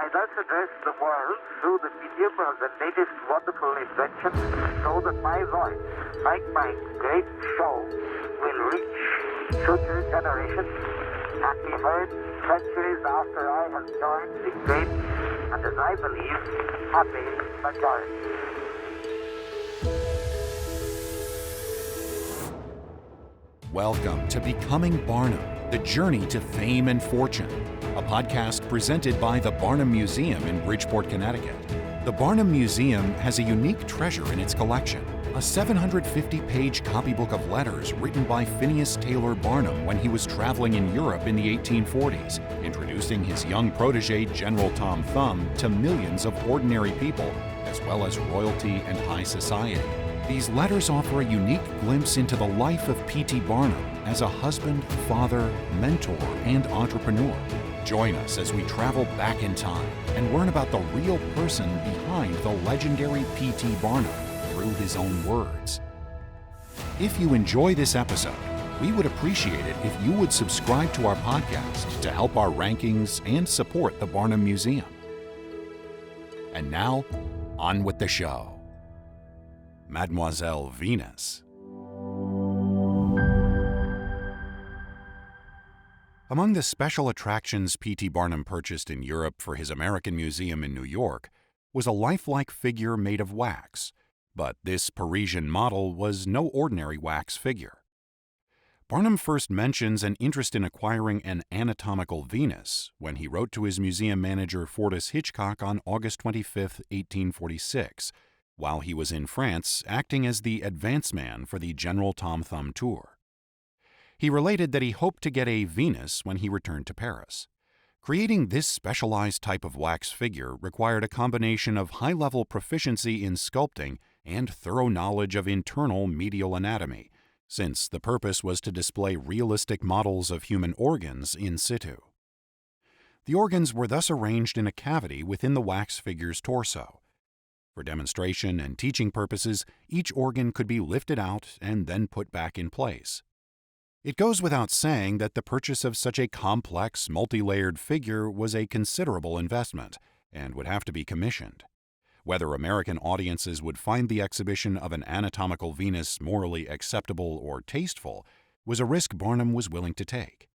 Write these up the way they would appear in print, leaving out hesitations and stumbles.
I thus address the world through the medium of the latest wonderful invention, so that my voice, like my great show, will reach future generations and be heard centuries after I have joined the great and, as I believe, happy majority. Welcome to Becoming Barnum, the journey to fame and fortune, a podcast presented by the Barnum Museum in Bridgeport, Connecticut. The Barnum Museum has a unique treasure in its collection, a 750-page copybook of letters written by Phineas Taylor Barnum when he was traveling in Europe in the 1840s, introducing his young protege, General Tom Thumb, to millions of ordinary people, as well as royalty and high society. These letters offer a unique glimpse into the life of P.T. Barnum as a husband, father, mentor, and entrepreneur. Join us as we travel back in time and learn about the real person behind the legendary P.T. Barnum through his own words. If you enjoy this episode, we would appreciate it if you would subscribe to our podcast to help our rankings and support the Barnum Museum. And now, on with the show. Mademoiselle Venus. Among the special attractions P.T. Barnum purchased in Europe for his American Museum in New York was a lifelike figure made of wax, but this Parisian model was no ordinary wax figure. Barnum first mentions an interest in acquiring an anatomical Venus when he wrote to his museum manager Fortis Hitchcock on August 25, 1846, while he was in France acting as the advance man for the General Tom Thumb tour. He related that he hoped to get a Venus when he returned to Paris. Creating this specialized type of wax figure required a combination of high-level proficiency in sculpting and thorough knowledge of internal medial anatomy, since the purpose was to display realistic models of human organs in situ. The organs were thus arranged in a cavity within the wax figure's torso. For demonstration and teaching purposes, each organ could be lifted out and then put back in place. It goes without saying that the purchase of such a complex, multi-layered figure was a considerable investment and would have to be commissioned. Whether American audiences would find the exhibition of an anatomical Venus morally acceptable or tasteful was a risk Barnum was willing to take.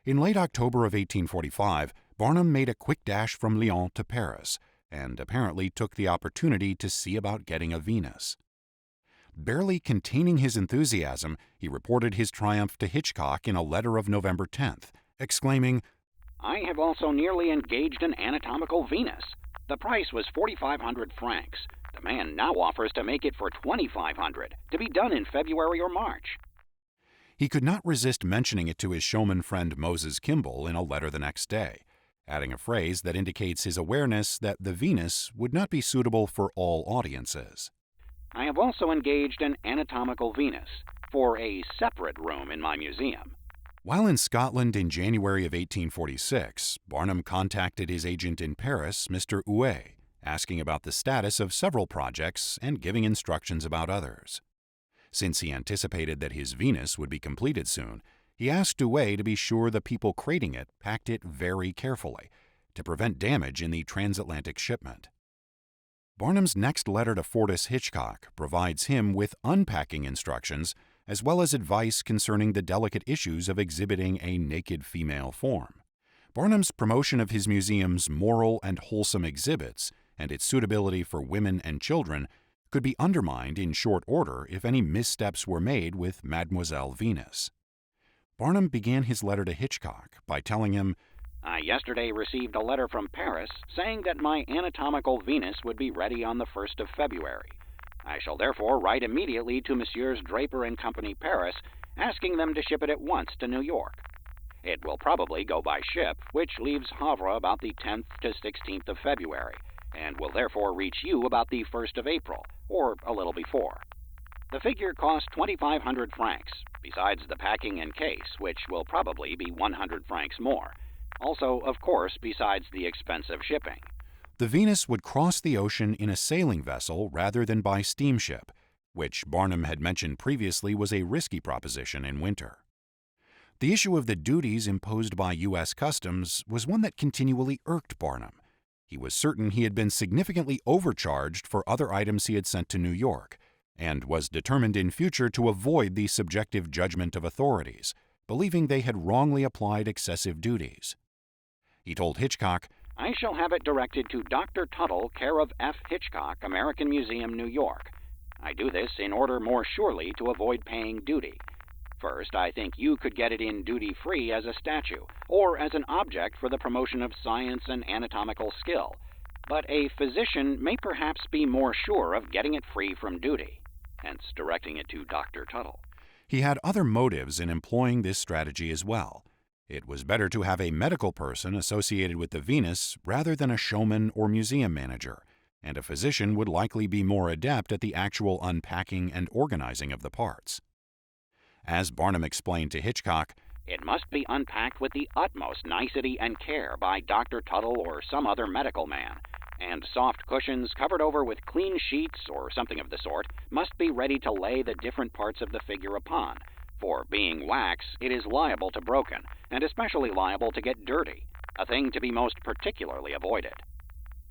In late October of 1845, Barnum made a quick dash from Lyon to Paris, and apparently took the opportunity to see about getting a Venus. Barely containing his enthusiasm, he reported his triumph to Hitchcock in a letter of November 10th, exclaiming, "I have also nearly engaged an anatomical Venus. The price was 4,500 francs. The man now offers to make it for 2,500, to be done in February or March." He could not resist mentioning it to his showman friend Moses Kimball in a letter the next day, adding a phrase that indicates his awareness that the Venus would not be suitable for all audiences. "I have also engaged an anatomical Venus for a separate room in my museum." While in Scotland in January of 1846, Barnum contacted his agent in Paris, Mr. Huet, asking about the status of several projects and giving instructions about others. Since he anticipated that his Venus would be completed soon, he asked Huet to be sure the people crating it packed it very carefully to prevent damage in the transatlantic shipment. Barnum's next letter to Fortis Hitchcock provides him with unpacking instructions as well as advice concerning the delicate issues of exhibiting a naked female form. Barnum's promotion of his museum's moral and wholesome exhibits and its suitability for women and children could be undermined in short order if any missteps were made with Mademoiselle Venus. Barnum began his letter to Hitchcock by telling him, "I yesterday received a letter from Paris saying that my anatomical Venus would be ready on the 1st of February. I shall therefore write immediately to Messrs. Draper and Company, Paris, asking them to ship it at once to New York. It will probably go by ship, which leaves Havre about the 10th to 16th of February, and will therefore reach you about the 1st of April, or a little before. The figure costs 2,500 francs, besides the packing and case, which will probably be 100 francs more. Also, of course, besides the expense of shipping." The Venus would cross the ocean in a sailing vessel rather than by steamship, which Barnum had mentioned previously was a risky proposition in winter. The issue of the duties imposed by U.S. Customs was one that continually irked Barnum, He was certain he had been significantly overcharged for other items he had sent to New York, and was determined in future to avoid the subjective judgment of authorities, believing they had wrongly applied excessive duties. He told Hitchcock, "I shall have it directed to Dr. Tuttle, care of F. Hitchcock, American Museum, New York. I do this in order more surely to avoid paying duty. First, I think you could get it in duty-free as a statue, or as an object for the promotion of science and anatomical skill. But a physician may perhaps be more sure of getting it free from duty," hence directing it to Dr. Tuttle. he had other motives in employing this strategy as well. It was better to have a medical person associated with the Venus rather than a showman or museum manager, and a physician would likely be more adept at the actual unpacking and organizing of the parts. As Barnum explained to Hitchcock, "It must be unpacked with the utmost nicety and care by Dr. Tuttle or some other medical man, and soft cushions covered over with clean sheets or something of the sort must be ready to lay the different parts of the figure upon, for being wax, it is liable to broken, and especially liable to get dirty, a thing to be most particularly avoided.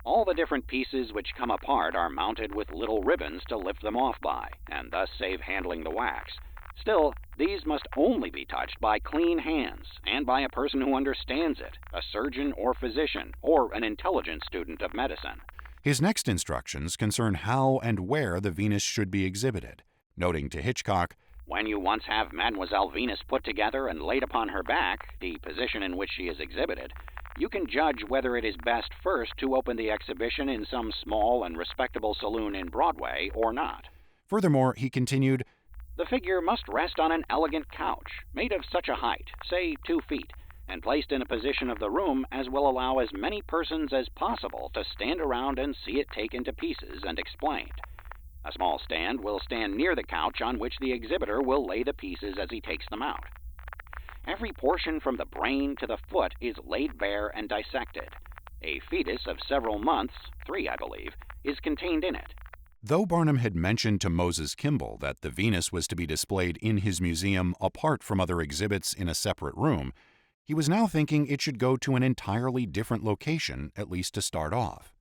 All the different pieces which come apart are mounted with little ribbons to lift them off by, and thus save handling the wax. Still, these must only be touched by clean hands, and by a person who understands it, a surgeon or physician, or an intelligent student of medicine." his next instructions concern how and where the Venus should be exhibited, noting to Hitchcock, "When you once have Mademoiselle Venus put together and laid upon her back, the position in which she is exhibited, you can judge whether it is best first to open the exhibition in some small and respectable saloon in Broadway or not." Furthermore, he continued, "The figure must rest on an elegant couch, made of such a height, say 2 feet, and placed in a position of the room as will allow as many persons as possible to stand around and see it taken to pieces and explained. A small stand will stand near the couch on which the exhibitor will lay the pieces as he takes them out. Every portion from the brain to the foot is laid bare and dissected. A fetus of several months, 3 I believe, is contained in it." Though Barnum had mentioned to Moses Kimball that the Venus was to be displayed in his museum apart from other exhibits in a separate room, he was now thinking it should go to an entirely different location, at least to start off.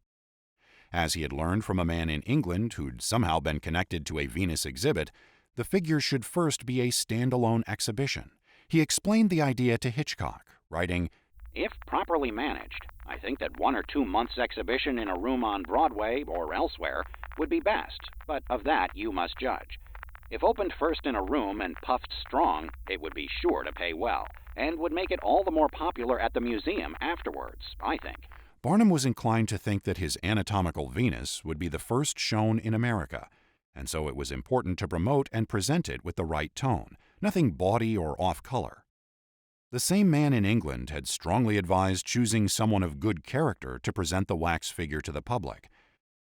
As he had learned from a man in England who'd somehow been connected to a Venus exhibit, the figure should first be a standalone exhibition. He explained the idea to Hitchcock, writing, "If properly managed, I think that 1 or 2 months' exhibition in a room on Broadway or elsewhere would be best, but of that you must judge. If opened first in a room and puffed strong, it would be sure to pay well, and would make it all the more popular at the museum afterwards, I think." Barnum was inclined to think that his anatomical Venus would be the first shown in America, and so it was important to promote and present it with the right tone, nothing bawdy or off-color. The same man in England had strongly advised choosing someone of good character to present the wax figure to the public.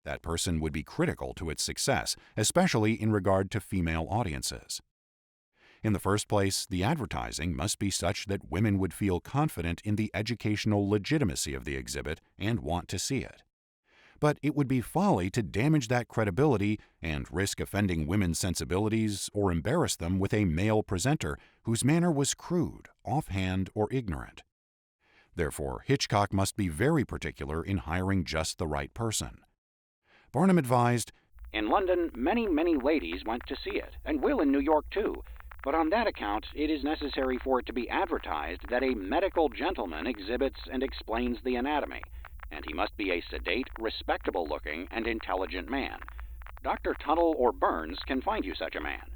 That person would be critical to its success, especially in regard to female audiences. In the first place, the advertising must be such that women would feel confident in the educational legitimacy of the exhibit and want to see it. But it would be folly to damage that credibility and risk offending women's sensibilities or embarrass them with a male presenter whose manner was crude, offhand, or ignorant. Therefore, Hitchcock must be very particular in hiring just the right person. Barnum advised, "In London, many ladies went to see it, and will in New York too, but on that account it is necessary for it to be advertised that a medical gentleman exhibits and explains the anatomy, and he must be a sedate, respectable-looking, and intelligent man. Dr. Tuttle or Burns can find you such a man."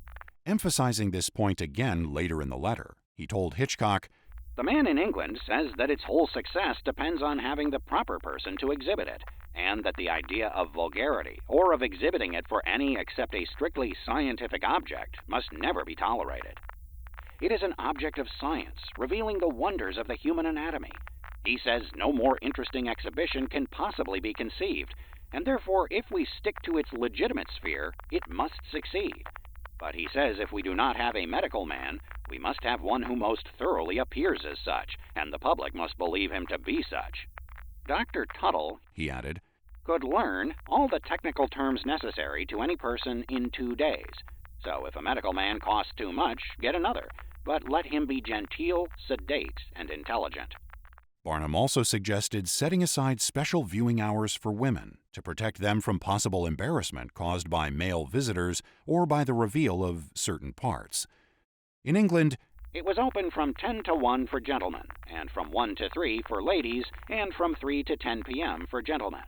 Emphasizing this point again later in the letter, he told Hitchcock, "The man in England says that its whole success depends on having the proper person to exhibit it, and that the idea of vulgarity, or of exhibiting it for any except a strictly scientific object, must never be tolerated. It is an object of science, revealing the wonders of the human anatomy. He says no more interesting exhibition can possibly be conceived, and therefore if we stick to its legitimate sphere, it must succeed. But he says if we do not have a medical man, we must have one who most thoroughly appears as such, and the public must believe him to be such. Dr. Tuttle," he added, "could learn all the technical terms necessary to any person in 2 days. So if a medical man costs too much, get another, but let him be genteel, sedate, and intelligent." Barnum also suggested setting aside special viewing hours for women to protect them from possible embarrassment caused by male visitors or by the reveal of certain parts. In England, it was open from 10 to 1 for gentlemen, and from 1 to 3 for ladies, and from 3 to 10 p.m. for gentlemen.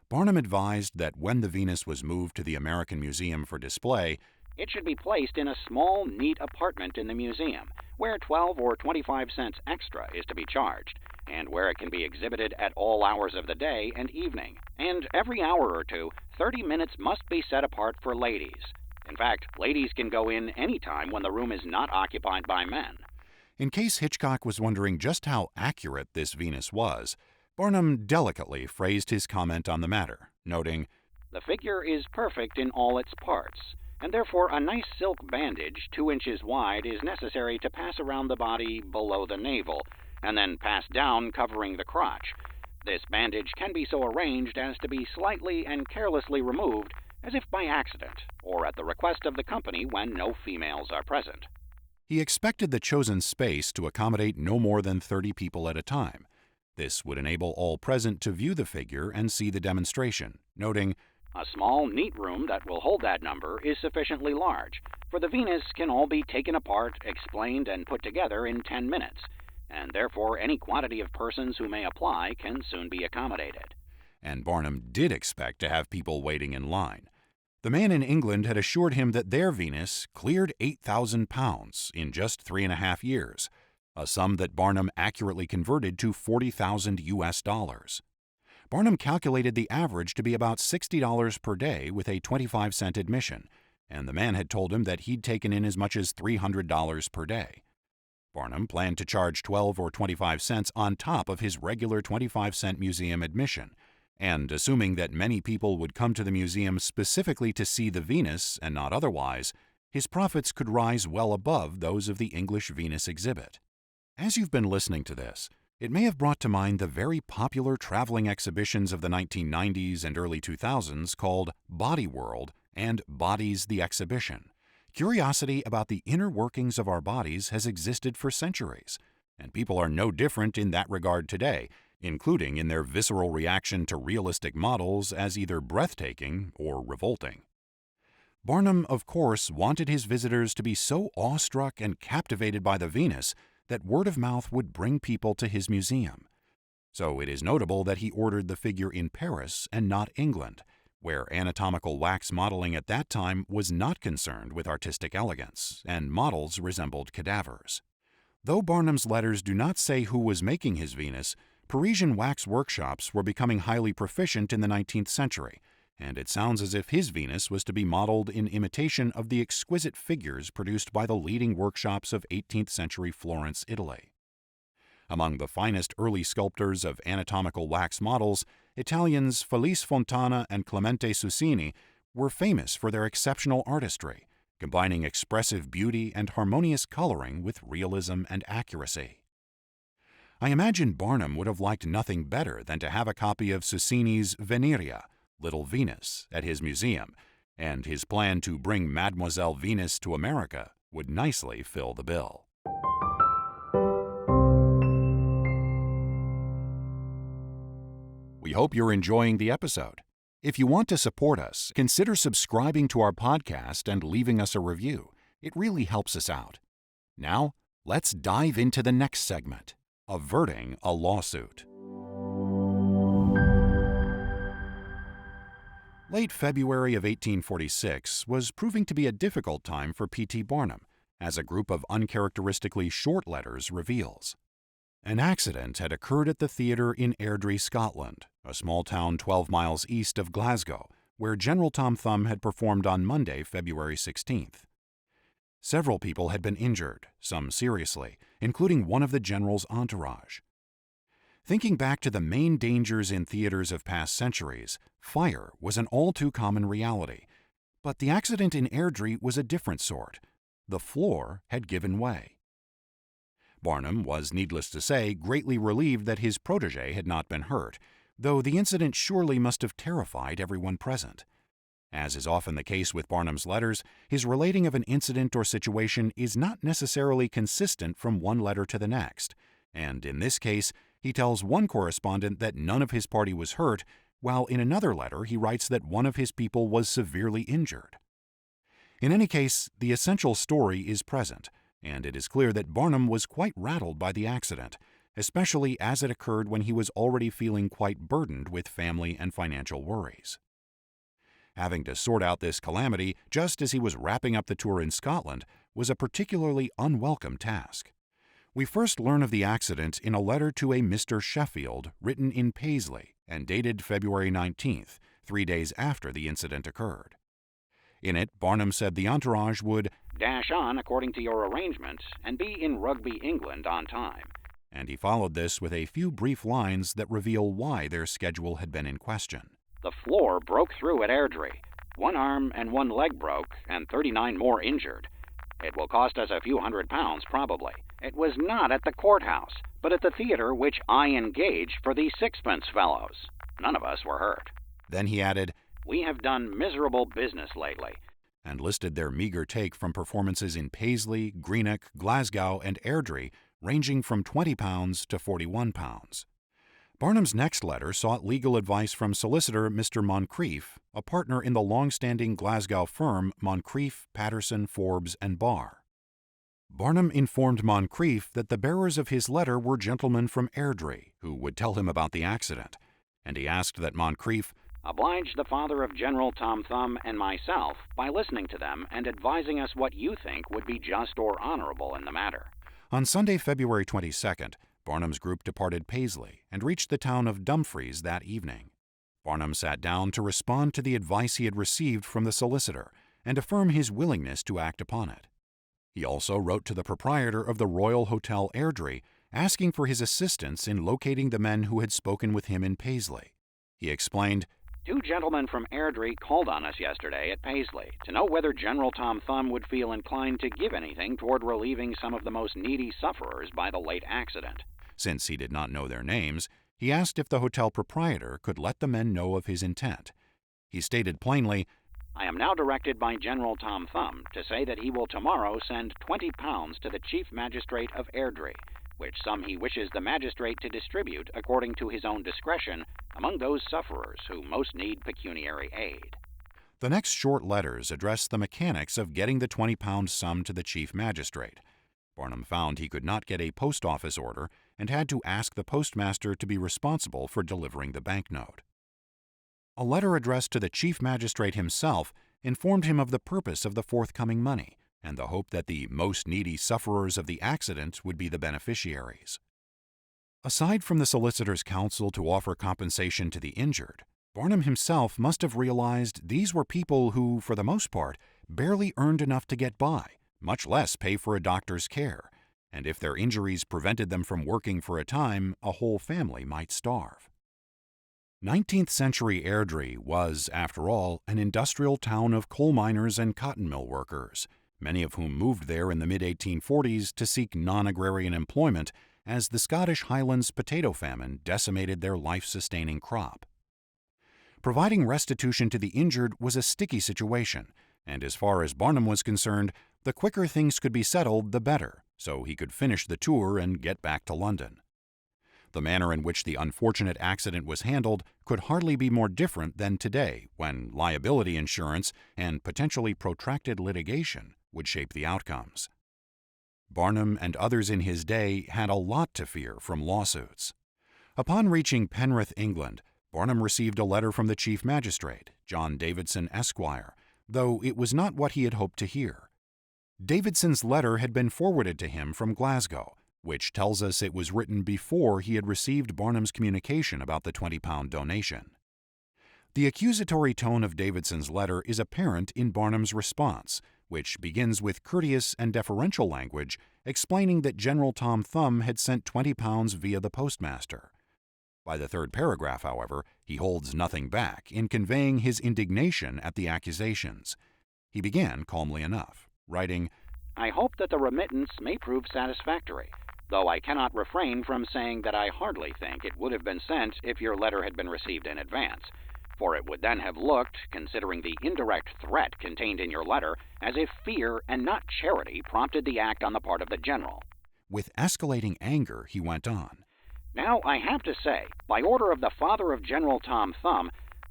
Barnum advised that when the Venus was moved to the American Museum for display, it should be placed in a small, neat apartment in the museum, where 12 or 25 cents extra is to be charged, and where it can be exhibited at all hours of the day and evening. And every hour or two, 30 minutes must be set apart for ladies. In fact, ladies can go in any time when the room is not occupied by men. In case Hitchcock was wondering just how accurate this Venus was, Barnum delicately phrased his comment on the matter, noting, "The figure is perfect in all its parts, and therefore a nice silk bandage 2 inches wide is necessary to pass around the body below the navel, and then pass down covering the crotch. This bandage can be so arranged as to be slightly and carelessly removed, as if by accident, or at the request of the company when no females are present." He expected the chosen space to accommodate no more than 30 people at a time. This would enable all present to view the figure and see the demonstration, noting, "A small, neat room that will hold that number is sufficiently large, for the Venus can all be taken apart, explained, and put together in 10 minutes, and therefore any quantity of persons who may apply can soon be accommodated." And Barnum did expect to have people waiting in line. The man in England had assured him that their Venus cleared 8,000 pounds in just 3.5 years, a sum that Barnum accurately converted to 40,000 US dollars. Barnum calculated the average to be about $60 per day with a 25-cent admission, and the man had told him that he'd taken in as much as $300 per day. Barnum planned to charge 12 or 25 cents on top of his regular 25-cent museum admission, and assuming that many people would come to the museum specifically to see the Venus and not otherwise, his profits could rise well above those of the English Venus exhibit. As you've been listening to this, it may have brought to mind the very popular traveling exhibitions of the 1990s and early 2000s called Body World and Bodies the Exhibition. Curiosity about the inner workings of our bodies has existed for centuries, and people are no different in that regard today, including in their visceral reaction to realistic models as either breathtaking or revolting. Barnum, of course, wanted his visitors to be so awestruck and captivated by the Venus that word of mouth would bring people to his museum. So it is notable that he ordered the figure in Paris and not England, where anatomical wax modeling at that time was not concerned with artistic elegance, and models resembled cadavers. Though Barnum's letters do not say who was making his Venus, Parisian wax workshops were becoming highly proficient in the 19th century, and it sounds as if his Venus was to be modeled in imitation of the exquisite figures produced by the leading workshops of 18th century Florence, Italy. Among the finest early sculptors of anatomical wax models, Italians Felice Fontana and Clemente Susini were famous for their exceptional artistry, combining expressive beauty and harmonious coloring with realism and accuracy. I imagine Barnum would have liked nothing better than to have a copy of Susini's Veneria, Little Venus, at his museum, and his plan to bring Mademoiselle Venus to America would nicely fill the bill. We hope you're enjoying the episode. If you want to support us, consider subscribing to our podcast and leaving us a review. It really helps us out. Now, let's dive into the next segment, averting a lawsuit. Late February of 1846 was proving to be a difficult time for P.T. Barnum, as a group of uncharacteristically short letters reveals. An accident had occurred at the theatre in Airdrie, Scotland, a small town 12 miles east of Glasgow, where General Tom Thumb had performed on Monday, February 16th. Several people had been injured, some seriously, including one of the general's entourage. Thinking back to the main dangers in theaters of past centuries, fire was an all-too common reality. But the accident in Airdrie was a different sort. The floor had given way. Barnum was, needless to say, greatly relieved that his protégé had not been hurt, though the incident surely must have terrified everyone present. As is often the case with Barnum's letters, his relating of an incident or situation is not necessarily consistent from one letter to the next, and in this case, He tells one correspondent that none of his party was hurt, while in another letter he writes that one of his people was severely injured. In any case, the essential story is present, and it is clear that Barnum was quite rattled by the accident, especially as it occurred when he was already feeling quite burdened with family and financial worries. Having to sort out this calamity just as he was wrapping up the tour in Scotland was a particularly unwelcome task. We first learn of the accident in a letter to a Mr. Sheffield written in Paisley and dated February 19th, 3 days after the incident occurred. In it, Barnum said the entourage would dash on according to your arrangement and be in Rugby, England on time. And he followed this with a few brief lines that reveal why their schedule had been in question. The floor broke through at Airdrie. 1 arm and 1 leg broke, and 39 more injured. It will cost us a few £100 probably. It was not at the courthouse, but at the theater which I engaged for these sixpence fellows. None of us were hurt. Then he added, We have done miserable business lately, and listed their meager take from performances in Paisley, Greenock, Glasgow, and Airdrie, ranging from £20 to £41. Barnum's next letter sought legal advice from solicitor Mr. Moncrief, a partner in the long-standing Glasgow firm Moncrief, Patterson, Forbes, and Barr. Barnum informed Moncrief that the bearers of his letter were gentlemen from Airdrie who would tell him about the accident, and he asked that Moncrief oblige the father of General Tom Thumb and myself by listening to them and advising us what you think would be just or honorable in the matter. On Sunday, February 22nd, Barnum's group departed Paisley and reached the town of Dumfries that evening. Barnum sat down to respond to the advice he had received from the solicitor and affirm his willingness to act upon it. He also wrote to the proprietor of the Royal Hotel Airdrie, asking for his assistance in locating the men who had spoken with him in Paisley. He explained, 2 gentlemen from Airdrie called on us yesterday at Paisley to know whether General Tom Thumb would feel inclined to give anything toward relieving some of the most needy sufferers by the late accident. Since he did not know their names, he asked if the hotel proprietor could let the men know of his intent. He stated plainly, I am now directed by General Tom Thumb to say that he will tomorrow send £20 to the Chief Magistrate of Airdrie, which sum he wishes the magistrate to distribute according to his own discretion among those sufferers who most need pecuniary aid. The next short letters address the mechanics of getting the £20 sum to the chief magistrate. Barnum found he could not get a post office order and had to ask the postmaster to be responsible for delivering the banknote. A letter addressed to the chief magistrate himself informed him of the purpose of the forthcoming money and the hope that the most needy sufferers of the accident would be the beneficiaries. Aside from the solicitor's counsel to offer compensation to the injured, Barnum himself must have realized these were people who, for the most part, barely earned enough to get by, much less pay for a doctor's care, and if their injuries prevented them from working for a time, a whole family might starve. 19th-century Airdrie was, after all, an industrial town of coal miners and cotton mill workers, many of whom moved there in the mid-1840s to seek non-agrarian employment as the Scottish Highlands potato famine decimated their life-sustaining crop. Providing restitution to the injured was a sticky situation, and as far as Barnum was concerned, the quicker things could be settled, the better, so he could finish the tour and get back to London. The manner in which the unfortunate accident was handled could hardly be more different than today, when liability insurance and potentially protracted litigation would shape the outcomes. Barnum and others in his day had a lot to fear from lawsuits. Upon reaching Penrith, England, Barnum received a letter from the Chief Magistrate, John Davidson, Esquire, though it was not what he had hoped to hear. Davidson's letter had been forwarded to him from Glasgow, which tells us it was written before he had received Barnum's communication about the £20 donation. The accusatory tone of Davidson's letter is apparent in Barnum's response, which begins with courteous and deferential language explaining that General Tom Thumb had sent £20 via the postmaster. By the third paragraph, however, he holds nothing back in conveying his indignation at the accusations. He began calmly enough, writing, I hope that the remittance may prove satisfactory, though I cannot refrain from saying that I hardly think it would have been sent if your letter had been received in advance, for it would then have looked, considering the indirect threat contained in your letter, as if fear and not charity prompted the act on the part of the general. With escalating anger, he went on. Now, I have to say, by order of the father of General Tom Thumb,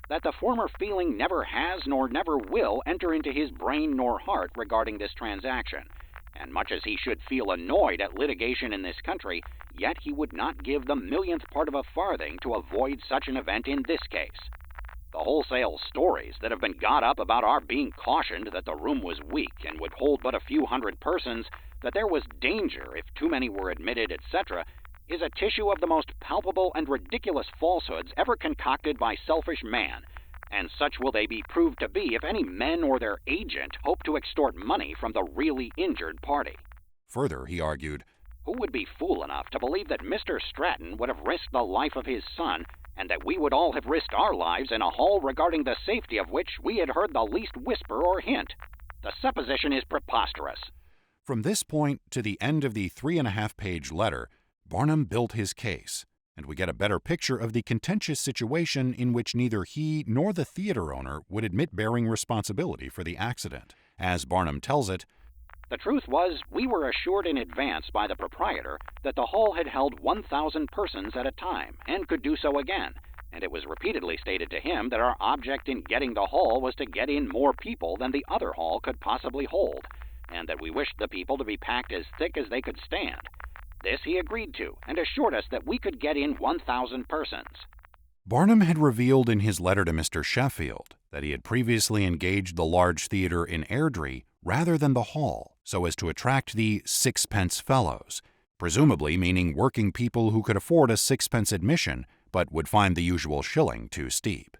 that the former feeling never has nor never will enter into his brain nor heart regarding this transaction, and much as he should feel annoyed at litigation in this country, yet he would not give the millionth part of a farthing to avoid such an event in this case. The wholesale stories that have been got up about our being cautioned that the room was weak and would hold but a few hundred persons, that there was danger if too many were admitted, etc., is a tissue of the most palpable and ridiculous falsehoods ever concocted by selfish man, and such will they be proved to be if any men or their agent hope to extort money from the really injured party. Further, he argued, who would be fool enough to believe that Mr. Stratton would have risked the life of his son, and that we would all have risked our lives in a hall regarding the safety of which we had heard the least whisper or hint? The supposition is preposterous. From this point to the end of the 3.5-page letter, Barnum built his case, and we get a better picture of the contentious situation in which neither he nor the theater owner would admit bearing responsibility for the accident. As Barnum tells it, the truth was, we were assured in advance by the proprietor that the hall had held 1,000 persons at a time, and could do so again, and it was repeatedly stated to him that our object in getting the hall was to get in more people than the other hall could possibly hold, and that we wished the people to be packed as thick as they could stand. This he agreed to, and assured us that we could get in 1,000 persons. Barnum had revealed in his letter to Mr. Sheffield that he had previously engaged the large theater in Airdrie rather than the hall, so as to attract the sixpence fellows, presumably meaning working people who could afford a sixpence admission but would find the usual shilling too steep.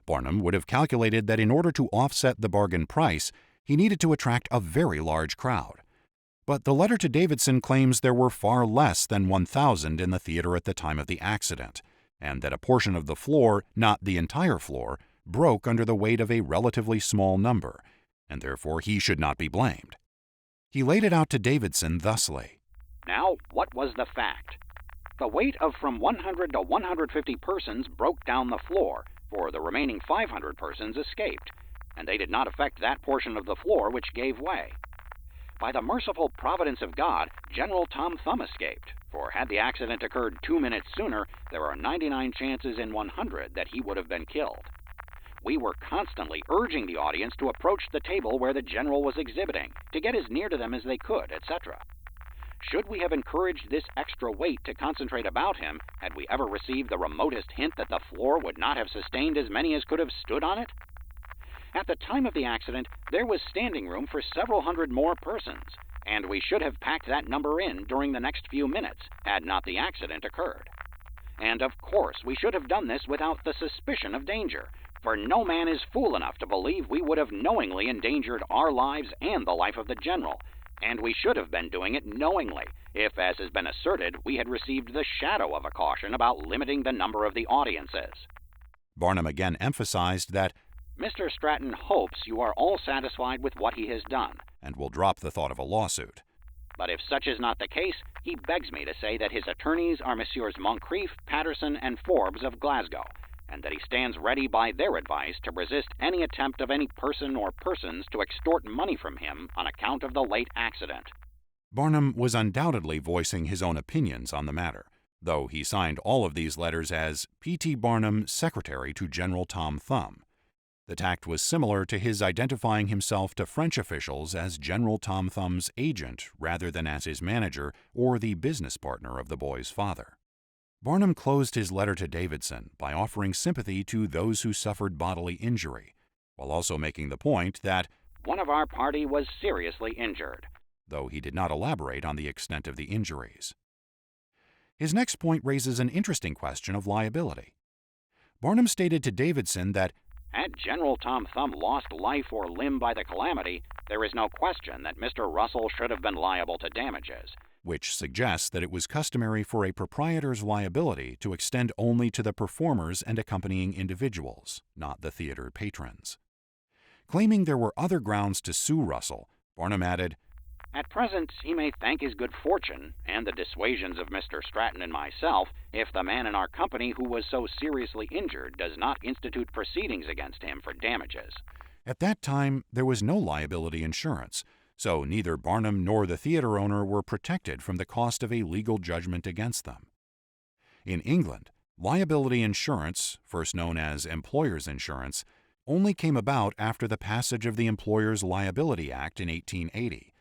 Barnum would have calculated that in order to offset the bargain price, he needed to attract a very large crowd. But the letter to Davidson claims there were far less than 1,000 in the theater at the time of the accident, and that a portion of the floor, not the entire floor, broke under the weight of a relatively small number, and therefore he should not be blamed. He laid it out to Davidson thusly. Now, what was the fact? The weight of from 100 to 150 persons broke down the floor, for the remaining 500 persons escaped, and they did not affect that portion of the floor which gave way. By the merciful providence of God, General Tom Thumb escaped, for had the accident occurred 2 minutes sooner, there are 99 chances in 100 that he would have been killed. We were constantly urging the audience to approach the table where the general was exhibiting, to get as near to them as they could, etc. Should we have encouraged this extra weight to concentrate about him, had we ever received the remotest hint that the floor would not have sustained as many as could have stood on it? At the time of the accident, there was standing room for several hundred more persons, and we should have packed that number in during the next few minutes, had not the accident occurred. And of course, we should have done this without the suspicion of danger, for no man is fool enough to believe we would have knowingly endangered our lives and the life of the general, and we should have been doing it knowingly, if, as has been asserted, we had received the shadow of a caution about limiting the number of the audiences. Barnum again emphasized that Mr. Stratton hopes you are all satisfied with what he has done, and will drop the thought of a lawsuit. But if such is not the case, he begs me to say that his attorneys are Messrs. Moncrief, Patterson, and Forbes of Glasgow, and that he stands ready by their advice to resist any attempt of any person or persons to extort money from him on account of the late accident. Barnum was undoubtedly voicing his own opinions on the matter, though he signed all of these letters as P.T. Barnum, Secretary to General Tom Thumb. The tact was similar to his identifying himself to French officials as General Tom Thumb's agent rather than as his manager or the business partner of the boy's father. Barnum closed his letter to Davidson by offering sympathy to those who suffered bodily injury, while also making the point that one of our party was seriously injured, though he did not elaborate on the extent of the injuries. His next point raises an interesting question of liability. Barnum stated to Davidson that had General Tom Thumb lost life or limb by the calamity, there is no question that Mr. Russell should have been liable to damages, which suggests that it was customary for a proprietor's liability to extend only to the performers and accompanying individuals, not the theater patrons. Claiming there were other grounds to sue Russell, Barnum added, at present, he may thank his good fortune and the dissuasions of Mr. Stratton and myself if the man in our company who was so seriously injured does not institute proceedings against him for damages. At that time, there was no liability insurance, so neither Barnum nor the theater owner were protected from the cost of a legal judgment against them. In England, liability insurance, first known as employer's insurance, only came about after the passage of the Employers' Liability Act in 1880.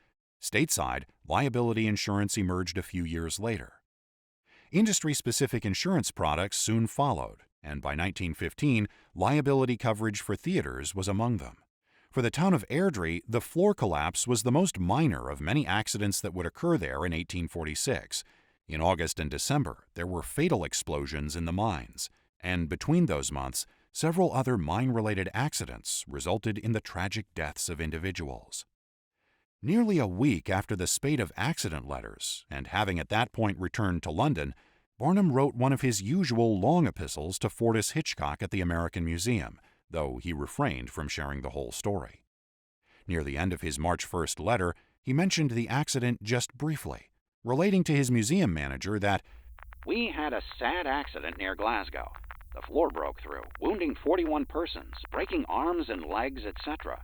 Stateside, liability insurance emerged a few years later. Industry-specific insurance products soon followed, and by 1915, liability coverage for theaters was among them. For the town of Airdrie, the floor collapse was the most minor of many accidents that would occur there in 1846. In August and December, there were fatal explosions in the mines, and between those months, several other mine-related accidents resulted in the tragic deaths of individuals. Nearly a week after the spate of accident letters, and having at that point returned to London, Barnum wrote one of his usual long epistles to Fortis Hitchcock at the American Museum, though he refrained from sharing the whole story. Near the end of his March 1st letter, he mentioned the accident just briefly, relating to his museum manager that, "We had a sad accident near Glasgow. The floor broke through, wounding 41 persons, breaking arms and legs, etc.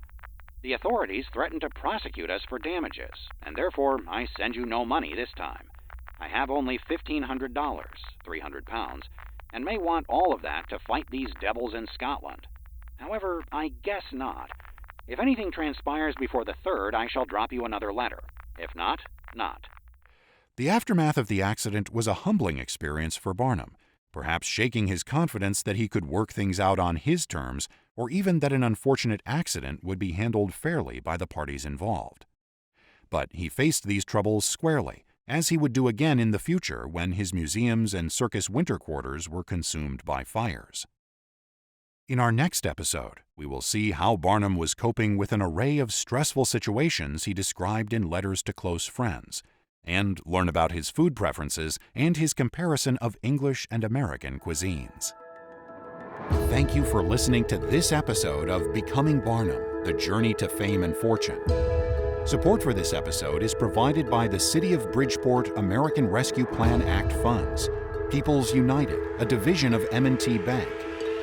The authorities threatened to prosecute us for damages, and therefore I send you no money this time. I have only $1,500, £300, and may want all of that to fight these devils in Scotland. However, I guess not. If anything transpires before the 3rd, I shall drop you another letter. If not, not." The aftermath of the accident was a humbling experience for Barnum, perhaps shaking his confidence that he could work things out on his terms, or even that an unfortunate accident would be handled fairly by the parties involved. But he faced these troubles squarely, as he would do again in the future when his museums and circus winter quarters were consumed by fires. In our next episode, we will see how Barnum was coping with an array of stressful situations he described in letters to close friends, and learn about his food preferences and his comparison of English and American cuisines. Thank you for listening to this episode of Becoming Barnum, The Journey to Fame and Fortune. Support for this episode is provided by the City of Bridgeport American Rescue Plan Act funds, People's United, a division of M&T Bank,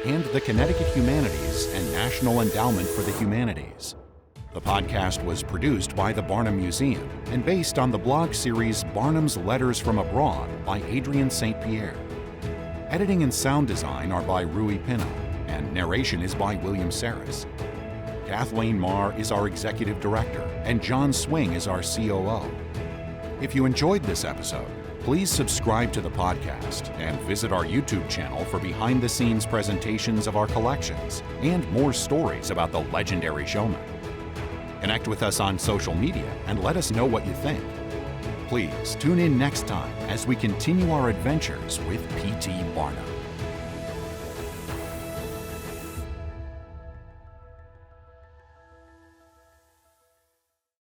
and the Connecticut Humanities and National Endowment for the Humanities. The podcast was produced by the Barnum Museum and based on the blog series Barnum's Letters from Abroad by Adrian St. Pierre. Editing and sound design are by Rui Pino, and narration is by William Saris. Kathleen Marr is our executive director, and John Swing is our COO. If you enjoyed this episode, please subscribe to the podcast and visit our YouTube channel for behind-the-scenes presentations of our collections and more stories about the legendary showman. Connect with us on social media and let us know what you think. Please tune in next time as we continue our adventures with P.T. Barnum.